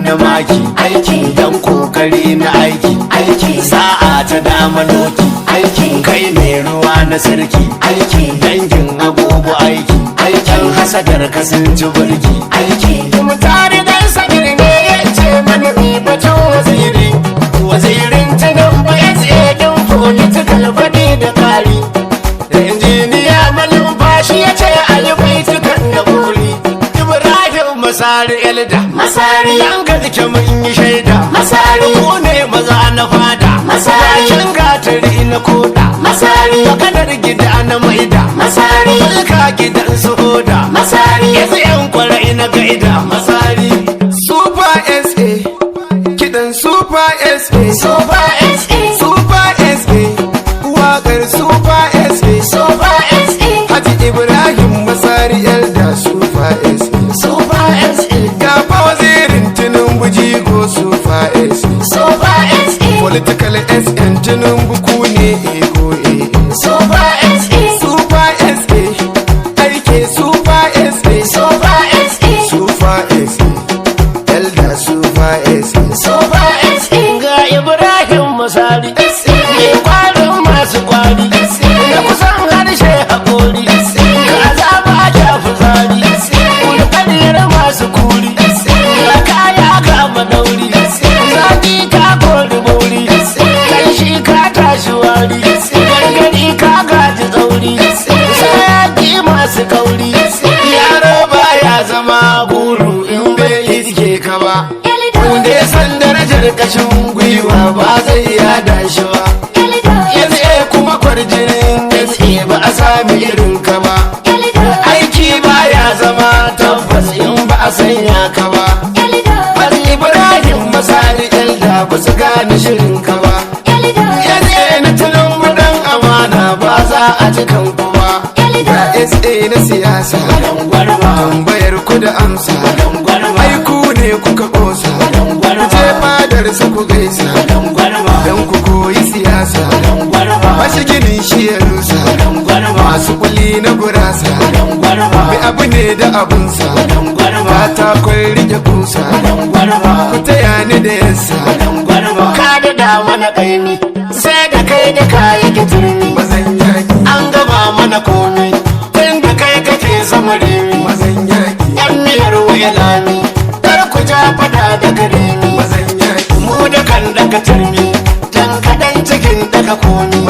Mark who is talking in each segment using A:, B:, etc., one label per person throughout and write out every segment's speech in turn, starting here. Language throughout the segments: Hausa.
A: na maki aiki dan kokari na aiki sa'a ta dama doki aiki kai ne ruwa na sarki aiki dangin agogo aiki hasadar ka sun ci burki aiki kuma tare dan sagir ne ya ce mana mi batun wazirin ta nan ba ya tsaye din political body da kari da injiniya malumfashi ya ce ayi baitukan da buri Ibrahim Masari Elda Masari an ga dike mun yi shaida Masari ko ne maza na fada Masari kin gatari na koda Masari maganar gida na maida Masari ka gidan su hoda Masari yazi yan kwarai na gaida Masari Super SA kidan Super SA Super SA Super SA wakar Super SA Super SA Haji Ibrahim Masari Elda Super SA Super SA gaba wazirin Tinubu jigo Super SA Super SA political SN Tinubu ku ne ego Super SA Super SA aike Super SA Super SA Super SA Elda Super SA Super SA ga Ibrahim Masari ne kwarin masu kwari da kusan harshe haƙori ga zaba ta fuzari kuma ƙaryar masu kuri ga kaya ga madauri zaki ka kori bauri kan shi ka tashi wari gargari ka gaji tsauri sayaki masu kauri yaro baya zama guru in bai iske ka ba wanda ya san darajar kashin gwiwa ba zai yada shi ba ya kuma kwarjinin ya ba a sami irin ka ba aiki baya zama tabbas in ba a sanya ka ba wani Ibrahim Masari Elda ba su gane shirin ka ba ya na Tinubu dan amana ba za a ji kanku ba ga SA na siyasa tambayar ku da amsa aiku ne kuka kosa je fadar su ku gaisa don ku koyi siyasa mashi ginin shi ya rusa masu kuli na gurasa mai abu ne da abunsa mata kwai rike kusa ku taya ni da yasa ka da dama na kaimi sai da kai da kayi ki turmi an gama mana komai tun da kai kake zama remi yan miyar waya lami kar ku ja fada da gare ni mu da kan daga turmi dan kadan cikin daga komi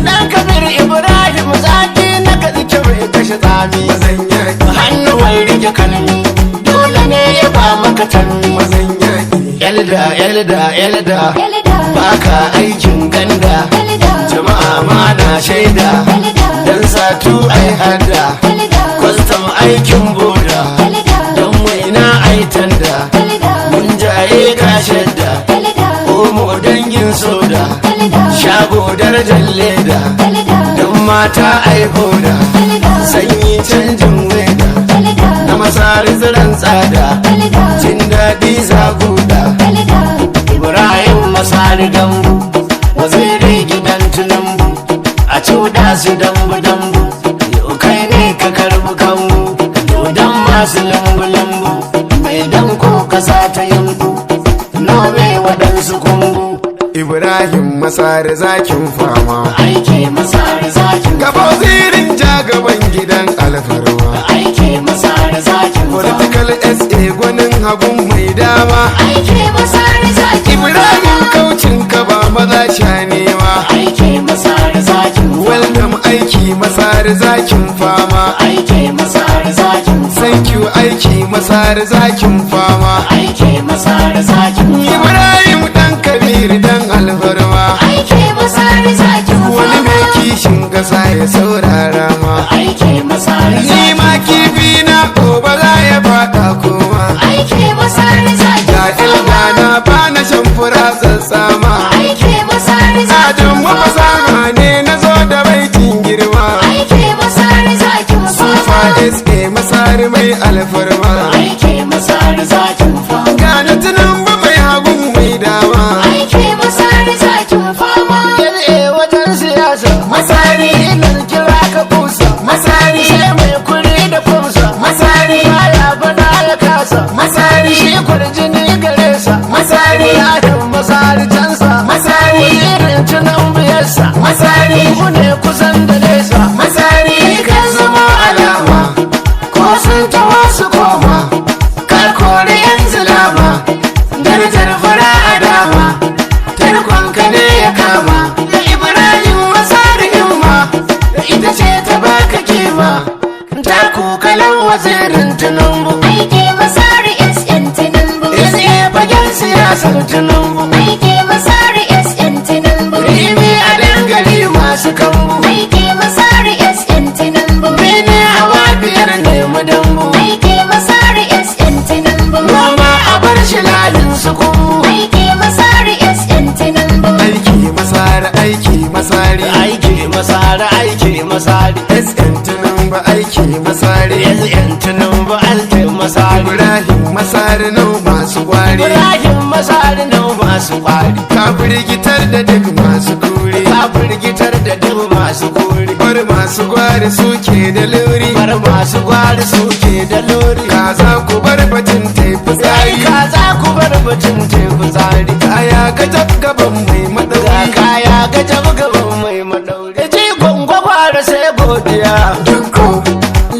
A: dan kabir Ibrahim zaki na ka zike mai kashe tsami hannuwan rike kalmi dole ne ya ba maka tanni Elda baka aikin ganda jama'a ma na shaida dan satu ai hada kwastam aikin boda dan waina ai tanda mun jaye ka shadda omo dangin soda shago darajar leda dan mata ai hoda sanyi canjin weda na Masari ziran tsada jin daɗi zaguda Ibrahim Masari Gambu waziri gidan Tinubu a cuda su dambu yau kai ne ka karbi kanmu dodon masu lambu mai danko kasa ta yanku nome waɗansu kumbu Ibrahim Masari zakin fama aike Masari zakin gaba wazirin jagaban gidan alfarma aike Masari zakin political SA gwanin hagun mai dama aike Masari zakin Ibrahim kaucin ka ba maza shanewa aike Masari zakin welcome aiki Masari zakin fama aike Masari zakin thank you aiki Masari zakin fama aike Masari zakin Ibrahim dan Kabir dan alfarma aike Masari zakin wani mai kishin kasa ya saurara ma aike Masari zakin ni ma kifi na ko ba za ya fada koma aike Masari zakin ga ilga na ba na shan fura tsatsama aike Masari zakin adam fasaha ne na zo da baitin girma aike Masari zakin Sufa SA Masari mai alfarma aike Masari zakin fama gane Tinubu mai hagun mai dama aike Masari zakin fama wajen siyasa Masari ina kira ka kusa Masari sai mai kuri da kumsa Masari baya bana ya kasa Masari shi kwarjini gari masari mu ne kusan da nesa masari kan zama alama ko sun tawa su koma ka kore yan zulama darajar fara a dama tarkonka ne ya kama da Ibrahim masari himma da ita ce ta baka kima ta kokalan wazirin Tinubu
B: aike masari SN Tinubu
A: SA fagen siyasar Tinubu
B: aike masari SN Tinubu
A: rimi a dangali masu kambu
B: aike masari SN Tinubu
A: mene hawa biyar ne mu dambu
B: aike masari SN Tinubu
A: noma a bar shi lalin su kumbu
B: aike masari SN Tinubu
A: aiki masari aiki masari aiki masari aiki masari SN Tinubu aiki masari SN Tinubu aiki masari Ibrahim masari nau masu kwari Ibrahim masari nau masu kwari ka firgitar da duk masu kuri ka firgitar da duk masu kuri bar masu gwari suke da luri bar masu gwari suke da luri ka za ku bar batun taifi tsari ka za ku bar batun taifi tsari kaya ga gaban mai madauri kaya ga gaban mai madauri ji gwangwagwara sai godiya dukko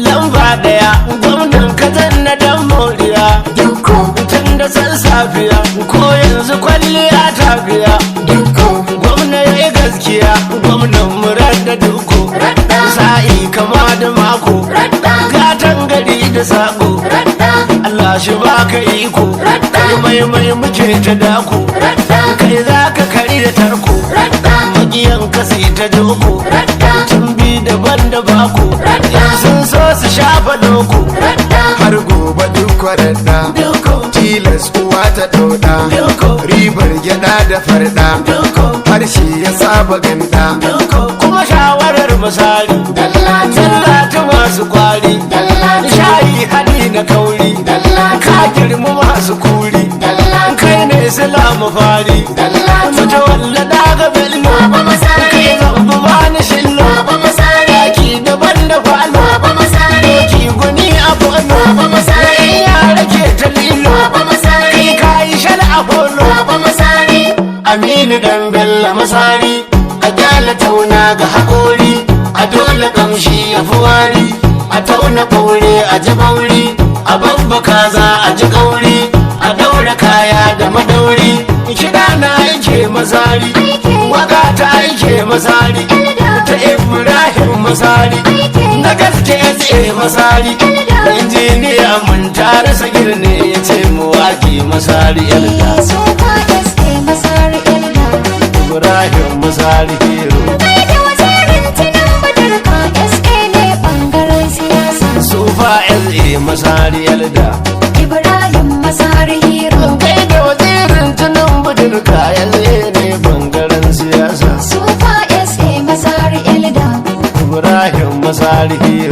A: lamba daya gwamnan kazan na dan moriya dukko tun da san safiya ko yanzu kwalliya ta biya dukko gwamna ya yi gaskiya gwamnan murar da dukko sa'i kama da mako gatan gari da sako Allah shi baka iko kai mai muke ta dako kai za ka kari da tarko magiyan kasi ta joko tun bi daban da bako sun so su shafa loko har gobe duk kwararda tilas uwa ta dauda ribar gyada da farda harshe ya saba ganda kuma shawarar misali tallata masu kwari shayi hali na kauri ka girma masu kuri kai ne islamu fari mutu walla daga bello kai zambu bani shillo yaki daban da falo doki guni a bono yara ke ta lilo kai kayi shal a bolo aminu dan bella masari a gyala tauna ga haƙori a dole kamshi ya fi wari a tauna ɓaure a ji bauri a babba kaza a ji kauri a daura kaya da madauri kiɗa na aike masari waka ta aike masari ta Ibrahim masari na gaske ya ce masari injiniya mun tare sagir ne ya ce mu wake masari yalda Ibrahim masari hero Sufa SA masari yalda
B: Ibrahim masari hero
A: kai da wazirin tunan budurka yanzu ne bangaren siyasa
B: Sufa SA masari elda
A: Ibrahim masari hero